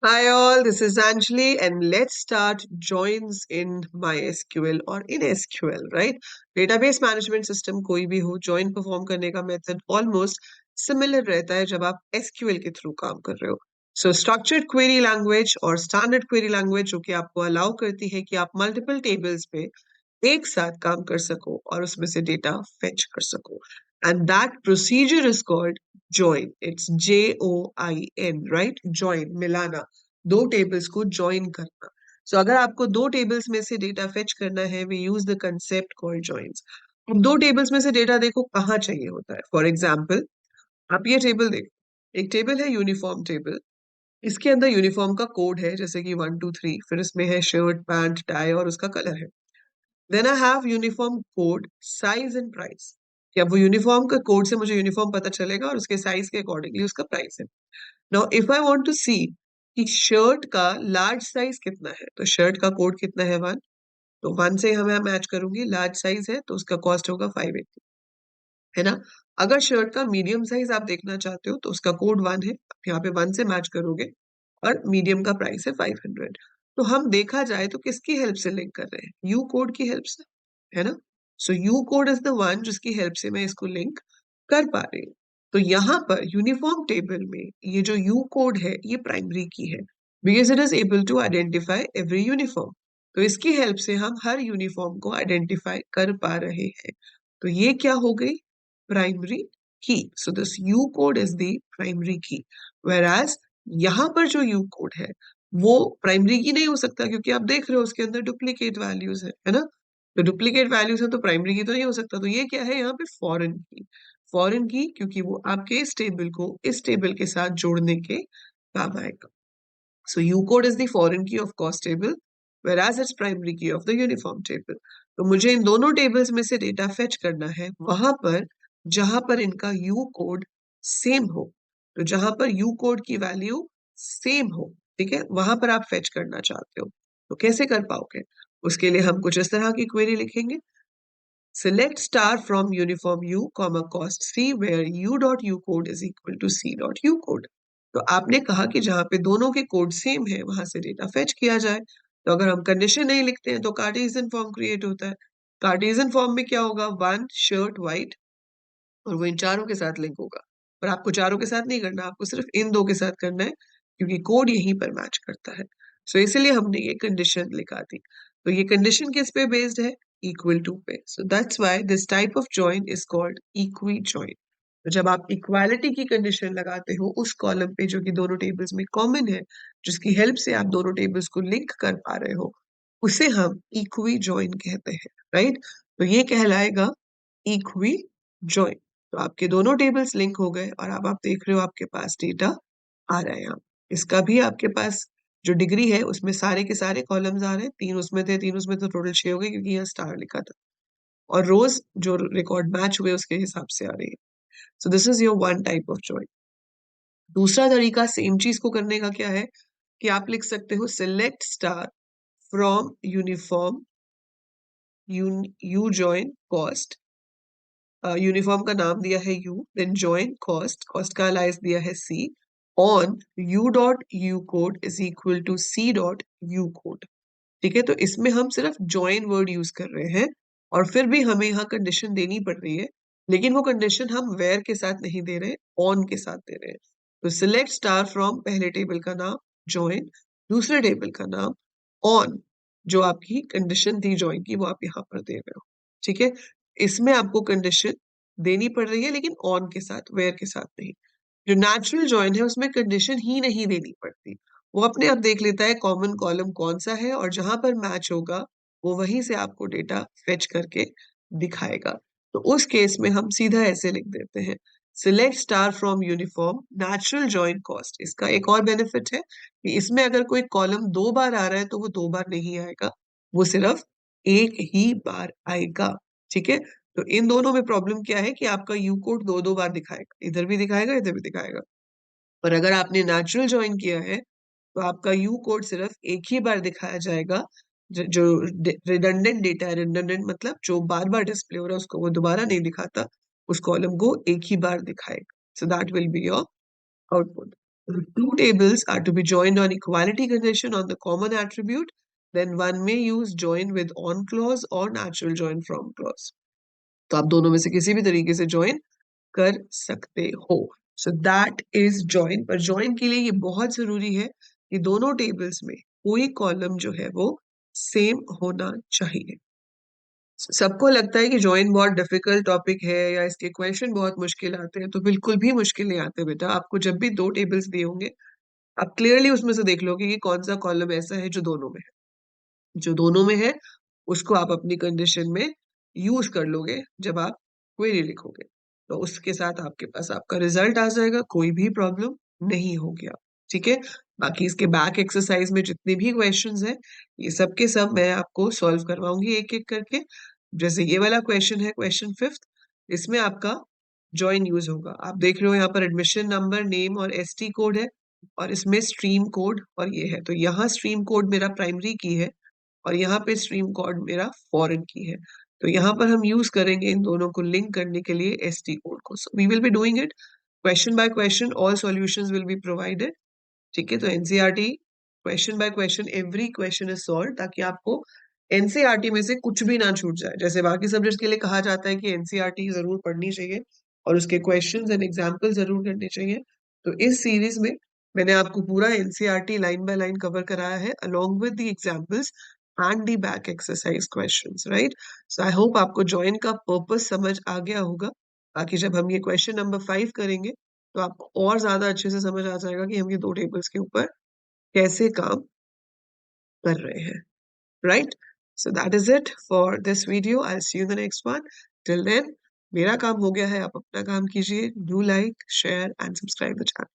Hi all, this is Anjali and let's start joins in MySQL or in SQL, right? Database management system कोई भी हो, join perform करने का method almost similar रहता है जब आप SQL के थ्रू काम कर रहे हो. So structured query language और standard query language जो कि आपको allow करती है कि आप multiple tables पे एक साथ काम कर सको और उसमें से डेटा फेच कर सको. And that procedure is called join. It's JOIN, right? Join, मिलाना, दो टेबल्स को ज्वाइन करना. सो अगर आपको दो टेबल्स में से डेटा फेच करना है, we use the concept called joins. अब दो टेबल्स में से डेटा देखो कहाँ चाहिए होता है. फॉर एग्जाम्पल, आप ये टेबल देखो, एक टेबल है यूनिफॉर्म टेबल. इसके अंदर यूनिफॉर्म का कोड है जैसे कि 1 2 3, फिर इसमें है शर्ट पैंट टाई और उसका कलर है. Then I have uniform code size and price. क्या वो यूनिफॉर्म का कोड से मुझे यूनिफॉर्म पता चलेगा और उसके साइज के अकॉर्डिंगली उसका प्राइस है. Now if I want to see कि शर्ट का लार्ज साइज कितना है, तो शर्ट का कोड कितना है 1. तो 1 से हमें मैच करूंगी, लार्ज साइज है तो उसका कॉस्ट होगा 580, है ना. अगर शर्ट का मीडियम साइज आप देखना चाहते हो तो उसका कोड 1 है, यहाँ पे 1 से मैच करोगे और मीडियम का प्राइस है 500. तो हम देखा जाए तो किसकी हेल्प से लिंक कर रहे हैं, यू कोड की हेल्प से, है ना. So you code is the one जिसकी हेल्प से मैं इसको लिंक कर पा रही हूँ. तो यहाँ पर यूनिफॉर्म टेबल में ये जो यू कोड है ये प्राइमरी की है, because it is able to identify every uniform. तो इसकी हेल्प से हम हर यूनिफॉर्म को आइडेंटिफाई कर पा रहे हैं. तो ये क्या हो गई, प्राइमरी की. So this you code is the primary की. वेराज यहाँ पर जो यू कोड है वो प्राइमरी की नहीं हो सकता, क्योंकि आप देख रहे हो उसके अंदर डुप्लीकेट वैल्यूज है ना. तो डुप्लीकेट वैल्यूज है तो प्राइमरी की तो नहीं हो सकता. तो ये क्या है यहाँ पे, फॉरेन की. फॉरेन की क्योंकि वो आपके इस टेबल को इस टेबल के साथ जोड़ने के काम आएगा. So U code is the foreign key of cost table, whereas it's primary key of the uniform table. तो मुझे इन दोनों टेबल्स में से डेटा फेच करना है वहां पर जहां पर इनका U कोड सेम हो. तो जहां पर U कोड की वैल्यू सेम हो, ठीक है, वहां पर आप फेच करना चाहते हो. तो कैसे कर पाओगे, उसके लिए हम कुछ इस तरह की क्वेरी लिखेंगे. Select star from uniform U, comma cost C, where U dot U code is equal to C dot U code. तो आपने कहा कि जहां पे दोनों के कोड सेम है वहां से डेटा फेच किया जाए. तो अगर हम कंडीशन नहीं लिखते हैं तो कार्टेशियन फॉर्म क्रिएट होता है. कार्टेशियन फॉर्म में क्या होगा, 1 शर्ट व्हाइट, और वो इन चारों के साथ लिंक होगा. पर आपको चारों के साथ नहीं करना, आपको सिर्फ इन दो के साथ करना है, क्योंकि कोड यहीं पर मैच करता है. सो इसलिए हमने ये कंडीशन लिखा थी. तो ये कंडीशन किस पे बेस्ड है, इक्वल टू पे. So that's why this type of join is called equi join. तो जब आप इक्वालिटी की कंडीशन लगाते हो उस कॉलम पे जो कि दोनों टेबल्स में कॉमन है, जिसकी हेल्प से आप दोनों टेबल्स को लिंक कर पा रहे हो, उसे हम इक्वी जॉइन कहते हैं, राइट. तो ये कहलाएगा इक्वी जॉइन. तो आपके दोनों टेबल्स लिंक हो गए और अब आप देख रहे हो आपके पास डेटा आ रहा है यहाँ. इसका भी आपके पास जो डिग्री है उसमें सारे के सारे कॉलम्स आ रहे हैं, तीन उसमें तो टोटल 6 हो गए क्योंकि यहाँ स्टार लिखा था. और रोज जो रिकॉर्ड मैच हुए उसके हिसाब से आ रही है. So this is your one type of join. दूसरा तरीका सेम चीज को करने का क्या है कि आप लिख सकते हो select star from uniform U join cost. Uniform का नाम दिया है U, then join cost, cost का अलाइस दिया है C, on U dot U code is equal to C dot U code. ठीक है, तो इसमें हम सिर्फ जॉइन वर्ड यूज कर रहे हैं और फिर भी हमें यहाँ कंडीशन देनी पड़ रही है, लेकिन वो कंडीशन हम वेयर के साथ नहीं दे रहे, ऑन के साथ दे रहे हैं. तो सिलेक्ट स्टार फ्रॉम पहले टेबल का नाम जॉइन, दूसरे टेबल का नाम ऑन, जो आपकी कंडीशन थी जॉइन की वो आप यहाँ पर दे रहे हो. ठीक है, इसमें आपको कंडीशन देनी पड़ रही है लेकिन ऑन के साथ, वेयर के साथ नहीं. जो नेचुरल जॉइन है उसमें कंडीशन ही नहीं देनी पड़ती, वो अपने आप देख लेता है कॉमन कॉलम कौन सा है और जहां पर मैच होगा वो वहीं से आपको डेटा फेच करके दिखाएगा. तो उस केस में हम सीधा ऐसे लिख देते हैं select star from uniform natural join cost. इसका एक और बेनिफिट है कि इसमें अगर कोई कॉलम 2 बार आ रहा है तो वो 2 बार नहीं आएगा, वो सिर्फ एक ही बार आएगा. ठीक है, तो इन दोनों में प्रॉब्लम क्या है कि आपका यू कोड दो दो बार दिखाएगा, इधर भी दिखाएगा इधर भी दिखाएगा. पर अगर आपने नेचुरल ज्वाइन किया है तो आपका यू कोड सिर्फ एक ही बार दिखाया जाएगा. जो रिडंडेंट डेटा है, रिडंडेंट मतलब जो बार बार डिस्प्ले हो रहा है उसको वो दोबारा नहीं दिखाता, उस कॉलम को एक ही बार दिखाएगा. So that will be your output. If two tables are to be joined on equality condition on the common attribute, then one may use join with on clause or natural join from clause. तो आप दोनों में से किसी भी तरीके से join कर सकते हो. So that is join. पर join के लिए ये बहुत जरूरी है कि दोनों tables में कोई column जो है वो same होना चाहिए. सबको लगता है कि जॉइन बहुत डिफिकल्ट टॉपिक है या इसके क्वेश्चन बहुत मुश्किल आते हैं, तो बिल्कुल भी मुश्किल नहीं आते बेटा. आपको जब भी दो टेबल्स दिए होंगे, आप क्लियरली उसमें से देख लोगे कि कौन सा कॉलम ऐसा है जो दोनों में है. जो दोनों में है उसको आप अपनी कंडीशन में यूज कर लोगे जब आप क्वेरी लिखोगे, तो उसके साथ आपके पास आपका रिजल्ट आ जाएगा, कोई भी प्रॉब्लम नहीं होगी. आप ठीक है. बाकी इसके बैक एक्सरसाइज में जितने भी क्वेश्चंस हैं, ये सब के सब मैं आपको सॉल्व करवाऊंगी एक एक करके. जैसे ये वाला क्वेश्चन है, क्वेश्चन फिफ्थ, इसमें आपका जॉइन यूज होगा. आप देख रहे हो यहाँ पर एडमिशन नंबर, नेम और एसटी कोड है, और इसमें स्ट्रीम कोड और ये है. तो यहाँ स्ट्रीम कोड मेरा प्राइमरी की है और यहाँ पे स्ट्रीम कोड मेरा फॉरेन की है. तो यहाँ पर हम यूज करेंगे इन दोनों को लिंक करने के लिए एसटी कोड को. So we will be doing it question by question. All solutions will be provided. ठीक है. तो NCERT question by question, every question is solve, ताकि आपको एनसीईआरटी में से कुछ भी ना छूट जाए. जैसे बाकी सब्जेक्ट्स के लिए कहा जाता है कि एनसीईआरटी जरूर पढ़नी चाहिए और उसके क्वेश्चंस एंड एग्जाम्पल जरूर करने चाहिए, तो इस सीरीज में मैंने आपको पूरा NCERT line by line cover कराया है along with the examples and the back exercise questions. Right. So I hope आपको ज्वाइन का पर्पस समझ आ गया होगा. बाकी जब हम ये क्वेश्चन नंबर 5 करेंगे, तो आपको और ज्यादा अच्छे से समझ आ जाएगा कि हम ये दो टेबल्स के ऊपर कैसे काम कर रहे हैं. Right? So that is it for this video. I'll see you in the next one. Till then, मेरा काम हो गया है, आप अपना काम कीजिए. Do like, share and subscribe the channel.